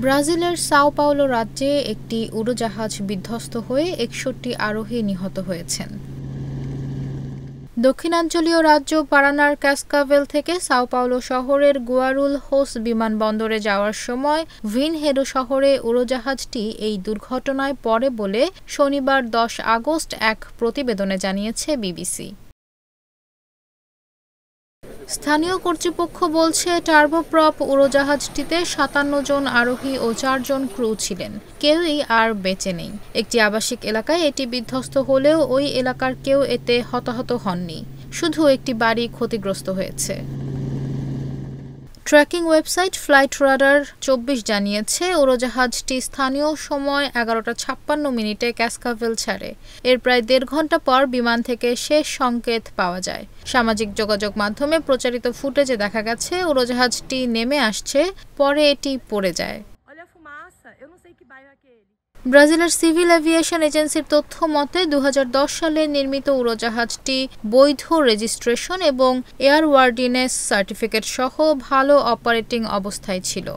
ব্রাজিলের Sao Paulo রাজ্যে একটি উড়োজাহাজ বিধ্বস্ত হয়ে ৬১ আরোহী নিহত হয়েছেন। দক্ষিণাঞ্চলীয় রাজ্য পারানার ক্যাসকাভেল থেকে সাও পাওলো শহরের গুয়ারুলহোস বিমানবন্দরে যাওয়ার সময় ভিনহেডো শহরে উড়োজাহাজটি এই দুর্ঘটনায় পড়ে বলে শনিবার ১০ আগস্ট এক প্রতিবেদনে জানিয়েছে বিবিসি। স্থানীয় কর্তৃপক্ষ বলছে টার্বোপ্রপ উড়োজাহাজটিতে ৫৭ জন আরোহী ও ৪ জন ক্রু ছিলেন। কেউই আর বেঁচে নেই। একটি আবাসিক এলাকায় এটি বিধ্বস্ত হলেও ওই এলাকার কেউ এতে হতাহত হননি। শুধু একটি বাড়ি ক্ষতিগ্রস্ত হয়েছে। ট্র্যাকিং ওয়েবসাইট ফ্লাইট রাডার ২৪ জানিয়েছে উড়োজাহাজটি স্থানীয় সময় ১১টা ৫৬ ক্যাসকাভেল ছাড়ে। এর প্রায় ১.৫ ঘণ্টা পর বিমান থেকে শেষ সংকেত পাওয়া যায়। সামাজিক যোগাযোগ মাধ্যমে প্রচারিত ফুটেজে দেখা গেছে উড়োজাহাজটি নেমে আসছে, পরে এটি পড়ে যায়। ব্রাজিলের সিভিল এভিয়েশন এজেন্সির তথ্য মতে ২০১০ সালে নির্মিত উড়োজাহাজটি বৈধ রেজিস্ট্রেশন এবং এয়ারওয়ার্ডিনেস সার্টিফিকেট সহ ভালো অপারেটিং অবস্থায় ছিল।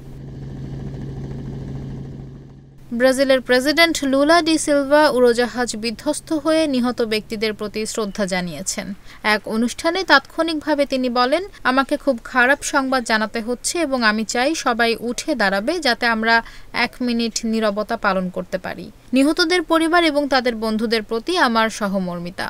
ব্রাজিলের প্রেসিডেন্ট লুলা ডি সিলভা উড়োজাহাজ বিধ্বস্ত হয়ে নিহত ব্যক্তিদের প্রতি শ্রদ্ধা জানিয়েছেন। এক অনুষ্ঠানে তাৎক্ষণিকভাবে তিনি বলেন, আমাকে খুব খারাপ সংবাদ জানাতে হচ্ছে এবং আমি চাই সবাই উঠে দাঁড়াবে যাতে আমরা ১ মিনিট নীরবতা পালন করতে পারি। নিহতদের পরিবার এবং তাদের বন্ধুদের প্রতি আমার সহমর্মিতা।